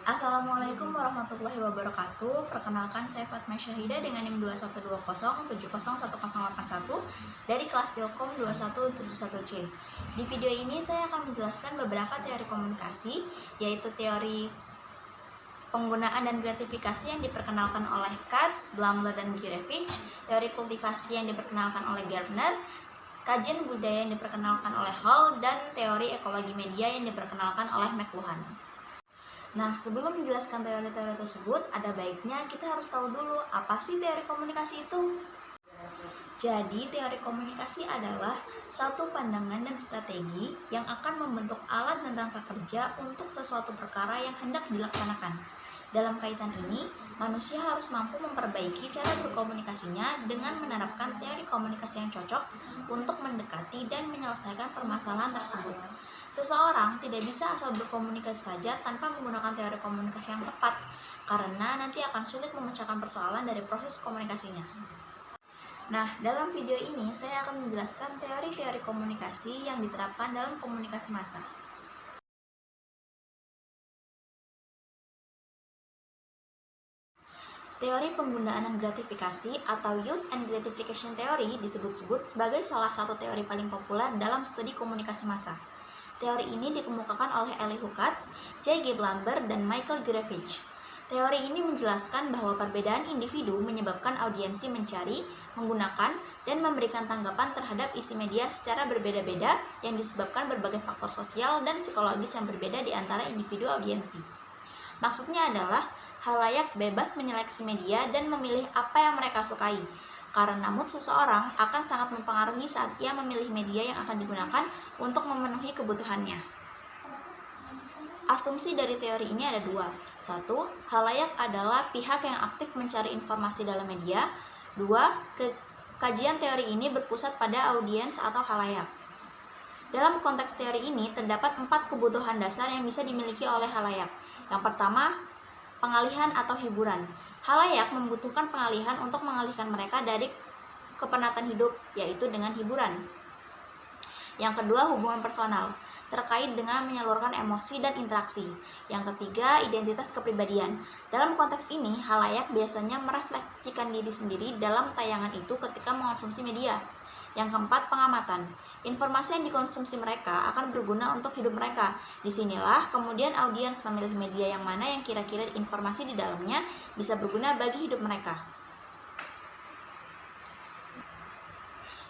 Assalamualaikum warahmatullahi wabarakatuh. Perkenalkan, saya Fatma Syahida dengan NIM 212070101081 dari kelas Ilkom 2171C. Di video ini saya akan menjelaskan beberapa teori komunikasi, yaitu teori penggunaan dan gratifikasi yang diperkenalkan oleh Katz, Blumler, dan Gurevich, teori kultivasi yang diperkenalkan oleh Gardner, kajian budaya yang diperkenalkan oleh Hall, dan teori ekologi media yang diperkenalkan oleh McLuhan. Nah, sebelum menjelaskan teori-teori tersebut, ada baiknya kita harus tahu dulu apa sih teori komunikasi itu. Jadi, teori komunikasi adalah satu pandangan dan strategi yang akan membentuk alat dan rangka kerja untuk sesuatu perkara yang hendak dilaksanakan. Dalam kaitan ini, manusia harus mampu memperbaiki cara berkomunikasinya dengan menerapkan teori komunikasi yang cocok untuk mendekati dan menyelesaikan permasalahan tersebut. Seseorang tidak bisa asal berkomunikasi saja tanpa menggunakan teori komunikasi yang tepat, karena nanti akan sulit memecahkan persoalan dari proses komunikasinya. Nah, dalam video ini saya akan menjelaskan teori-teori komunikasi yang diterapkan dalam komunikasi massa. Teori penggunaan dan gratifikasi atau use and gratification theory disebut-sebut sebagai salah satu teori paling populer dalam studi komunikasi massa. Teori ini dikemukakan oleh Elihu Katz, J.G. Blumler, dan Michael Gurevich. Teori ini menjelaskan bahwa perbedaan individu menyebabkan audiensi mencari, menggunakan, dan memberikan tanggapan terhadap isi media secara berbeda-beda yang disebabkan berbagai faktor sosial dan psikologis yang berbeda di antara individu audiensi. Maksudnya adalah khalayak bebas menyeleksi media dan memilih apa yang mereka sukai. Karena mood seseorang akan sangat mempengaruhi saat ia memilih media yang akan digunakan untuk memenuhi kebutuhannya. Asumsi dari teori ini ada dua. Satu, khalayak adalah pihak yang aktif mencari informasi dalam media. Dua, kajian teori ini berpusat pada audiens atau khalayak. Dalam konteks teori ini, terdapat 4 kebutuhan dasar yang bisa dimiliki oleh khalayak. Yang pertama, pengalihan atau hiburan. Khalayak membutuhkan pengalihan untuk mengalihkan mereka dari kepenatan hidup, yaitu dengan hiburan. Yang kedua, hubungan personal, terkait dengan menyalurkan emosi dan interaksi. Yang ketiga, identitas kepribadian. Dalam konteks ini, khalayak biasanya merefleksikan diri sendiri dalam tayangan itu ketika mengonsumsi media. Yang keempat, pengamatan. Informasi yang dikonsumsi mereka akan berguna untuk hidup mereka. Disinilah kemudian audiens memilih media yang mana yang kira-kira informasi di dalamnya bisa berguna bagi hidup mereka.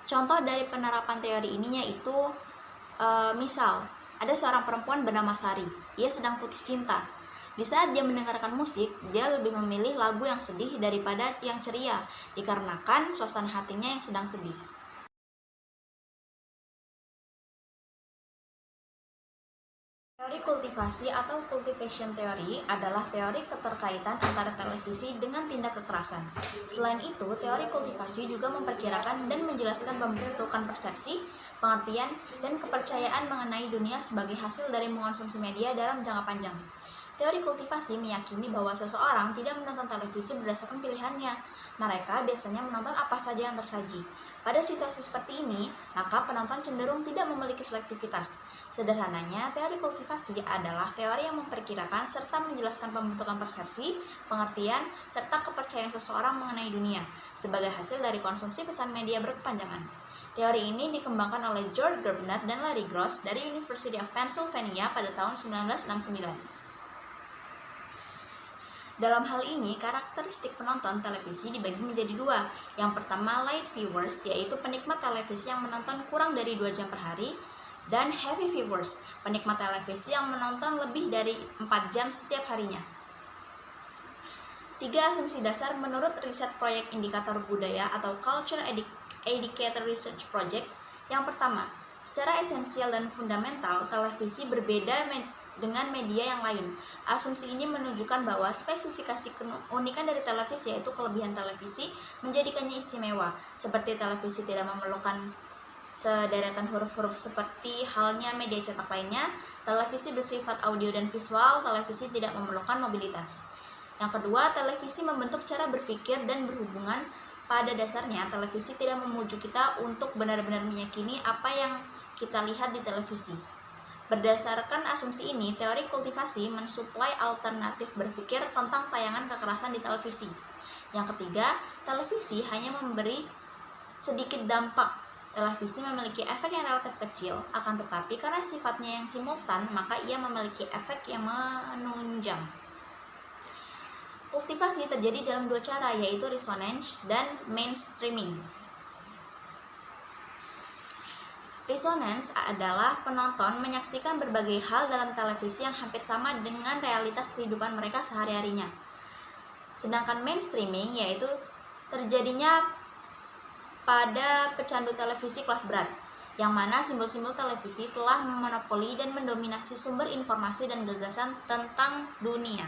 Contoh dari penerapan teori ini yaitu misal, ada seorang perempuan bernama Sari. Ia sedang putus cinta. Di saat dia mendengarkan musik, dia lebih memilih lagu yang sedih daripada yang ceria, dikarenakan suasana hatinya yang sedang sedih. Teori kultivasi atau cultivation theory adalah teori keterkaitan antara televisi dengan tindak kekerasan. Selain itu, teori kultivasi juga memperkirakan dan menjelaskan pembentukan persepsi, pengertian, dan kepercayaan mengenai dunia sebagai hasil dari mengonsumsi media dalam jangka panjang. Teori kultivasi meyakini bahwa seseorang tidak menonton televisi berdasarkan pilihannya. Mereka biasanya menonton apa saja yang tersaji. Pada situasi seperti ini, maka penonton cenderung tidak memiliki selektivitas. Sederhananya, teori kultivasi adalah teori yang memperkirakan serta menjelaskan pembentukan persepsi, pengertian, serta kepercayaan seseorang mengenai dunia sebagai hasil dari konsumsi pesan media berkepanjangan. Teori ini dikembangkan oleh George Gerbner dan Larry Gross dari University of Pennsylvania pada tahun 1969. Dalam hal ini, karakteristik penonton televisi dibagi menjadi dua. Yang pertama, light viewers, yaitu penikmat televisi yang menonton kurang dari 2 jam per hari, dan heavy viewers, penikmat televisi yang menonton lebih dari 4 jam setiap harinya. 3 asumsi dasar menurut riset proyek indikator budaya atau Culture Educator Research Project. Yang pertama, secara esensial dan fundamental, televisi berbeda dengan media yang lain. Asumsi ini menunjukkan bahwa spesifikasi keunikan dari televisi, yaitu kelebihan televisi, menjadikannya istimewa. Seperti televisi tidak memerlukan sederetan huruf-huruf seperti halnya media cetak lainnya, televisi bersifat audio dan visual, televisi tidak memerlukan mobilitas. Yang kedua, televisi membentuk cara berpikir dan berhubungan. Pada dasarnya, televisi tidak memujuk kita untuk benar-benar meyakini apa yang kita lihat di televisi. Berdasarkan asumsi ini, teori kultivasi mensuplai alternatif berpikir tentang tayangan kekerasan di televisi. Yang ketiga, televisi hanya memberi sedikit dampak. Televisi memiliki efek yang relatif kecil, akan tetapi karena sifatnya yang simultan, maka ia memiliki efek yang menunjang. Kultivasi terjadi dalam dua cara, yaitu resonance dan mainstreaming. Resonance adalah penonton menyaksikan berbagai hal dalam televisi yang hampir sama dengan realitas kehidupan mereka sehari-harinya. Sedangkan mainstreaming yaitu terjadinya pada pecandu televisi kelas berat, yang mana simbol-simbol televisi telah memonopoli dan mendominasi sumber informasi dan gagasan tentang dunia.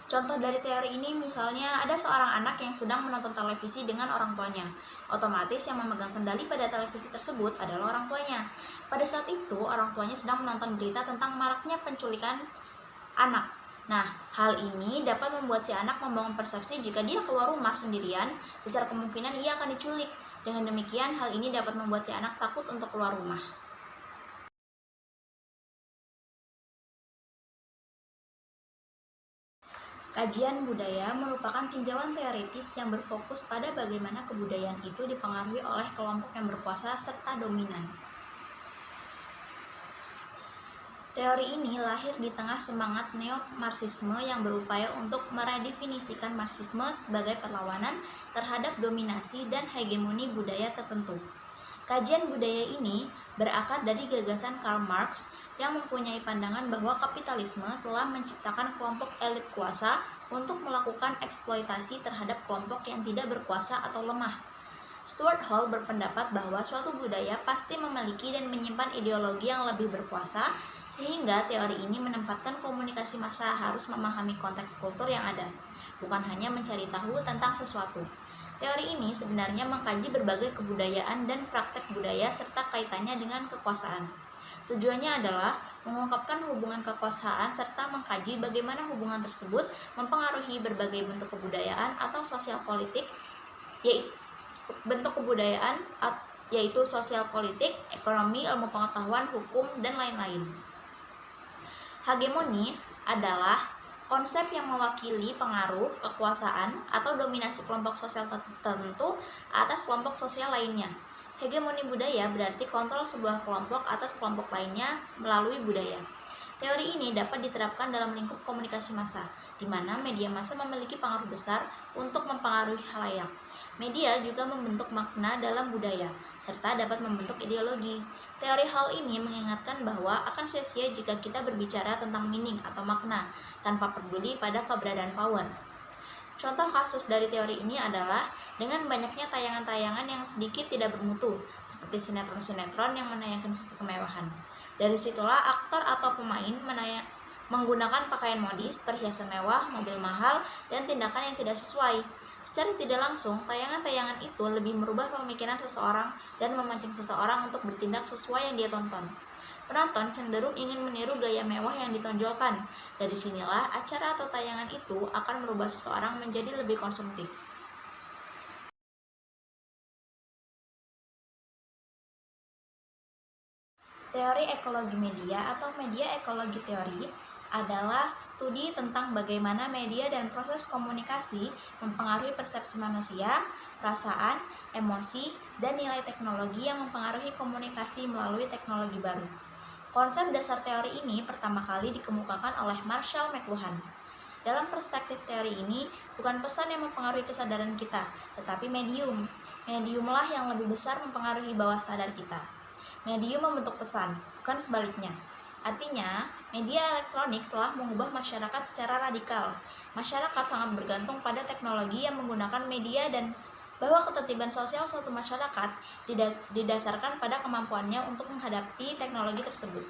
Contoh dari teori ini misalnya ada seorang anak yang sedang menonton televisi dengan orang tuanya. Otomatis yang memegang kendali pada televisi tersebut adalah orang tuanya. Pada saat itu orang tuanya sedang menonton berita tentang maraknya penculikan anak. Nah, hal ini dapat membuat si anak membangun persepsi jika dia keluar rumah sendirian, besar kemungkinan ia akan diculik. Dengan demikian, hal ini dapat membuat si anak takut untuk keluar rumah. Kajian budaya merupakan tinjauan teoritis yang berfokus pada bagaimana kebudayaan itu dipengaruhi oleh kelompok yang berkuasa serta dominan. Teori ini lahir di tengah semangat neo-Marxisme yang berupaya untuk meredefinisikan Marxisme sebagai perlawanan terhadap dominasi dan hegemoni budaya tertentu. Kajian budaya ini berakar dari gagasan Karl Marx yang mempunyai pandangan bahwa kapitalisme telah menciptakan kelompok elit kuasa untuk melakukan eksploitasi terhadap kelompok yang tidak berkuasa atau lemah. Stuart Hall berpendapat bahwa suatu budaya pasti memiliki dan menyimpan ideologi yang lebih berkuasa, sehingga teori ini menempatkan komunikasi massa harus memahami konteks kultur yang ada, bukan hanya mencari tahu tentang sesuatu. Teori ini sebenarnya mengkaji berbagai kebudayaan dan praktek budaya serta kaitannya dengan kekuasaan. Tujuannya adalah mengungkapkan hubungan kekuasaan serta mengkaji bagaimana hubungan tersebut mempengaruhi berbagai bentuk kebudayaan atau sosial politik, yaitu sosial politik, ekonomi, ilmu pengetahuan, hukum, dan lain-lain. Hegemoni adalah konsep yang mewakili pengaruh, kekuasaan, atau dominasi kelompok sosial tertentu atas kelompok sosial lainnya. Hegemoni budaya berarti kontrol sebuah kelompok atas kelompok lainnya melalui budaya. Teori ini dapat diterapkan dalam lingkup komunikasi massa, di mana media massa memiliki pengaruh besar untuk mempengaruhi khalayak. Media juga membentuk makna dalam budaya, serta dapat membentuk ideologi. Teori hal ini mengingatkan bahwa akan sia-sia jika kita berbicara tentang meaning atau makna, tanpa peduli pada keberadaan power. Contoh kasus dari teori ini adalah dengan banyaknya tayangan-tayangan yang sedikit tidak bermutu, seperti sinetron-sinetron yang menayangkan sisi kemewahan. Dari situlah aktor atau pemain menggunakan pakaian modis, perhiasan mewah, mobil mahal, dan tindakan yang tidak sesuai. Secara tidak langsung, tayangan-tayangan itu lebih merubah pemikiran seseorang dan memancing seseorang untuk bertindak sesuai yang dia tonton. Penonton cenderung ingin meniru gaya mewah yang ditonjolkan. Dari sinilah acara atau tayangan itu akan merubah seseorang menjadi lebih konsumtif. Teori ekologi media atau media ekologi teori adalah studi tentang bagaimana media dan proses komunikasi mempengaruhi persepsi manusia, perasaan, emosi, dan nilai teknologi yang mempengaruhi komunikasi melalui teknologi baru. Konsep dasar teori ini pertama kali dikemukakan oleh Marshall McLuhan. Dalam perspektif teori ini, bukan pesan yang mempengaruhi kesadaran kita, tetapi medium. Mediumlah yang lebih besar mempengaruhi bawah sadar kita. Medium membentuk pesan, bukan sebaliknya. Artinya, media elektronik telah mengubah masyarakat secara radikal. Masyarakat sangat bergantung pada teknologi yang menggunakan media dan bahwa ketertiban sosial suatu masyarakat didasarkan pada kemampuannya untuk menghadapi teknologi tersebut.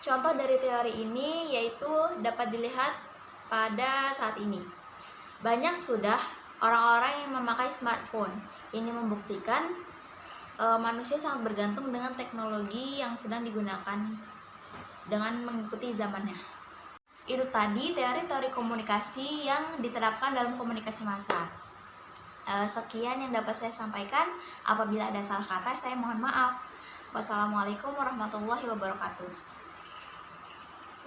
Contoh dari teori ini yaitu dapat dilihat pada saat ini. Banyak sudah orang-orang yang memakai smartphone. Ini membuktikan manusia sangat bergantung dengan teknologi yang sedang digunakan dengan mengikuti zamannya. Itu tadi teori-teori komunikasi yang diterapkan dalam komunikasi massa. Sekian yang dapat saya sampaikan. Apabila ada salah kata, saya mohon maaf. Wassalamualaikum warahmatullahi wabarakatuh.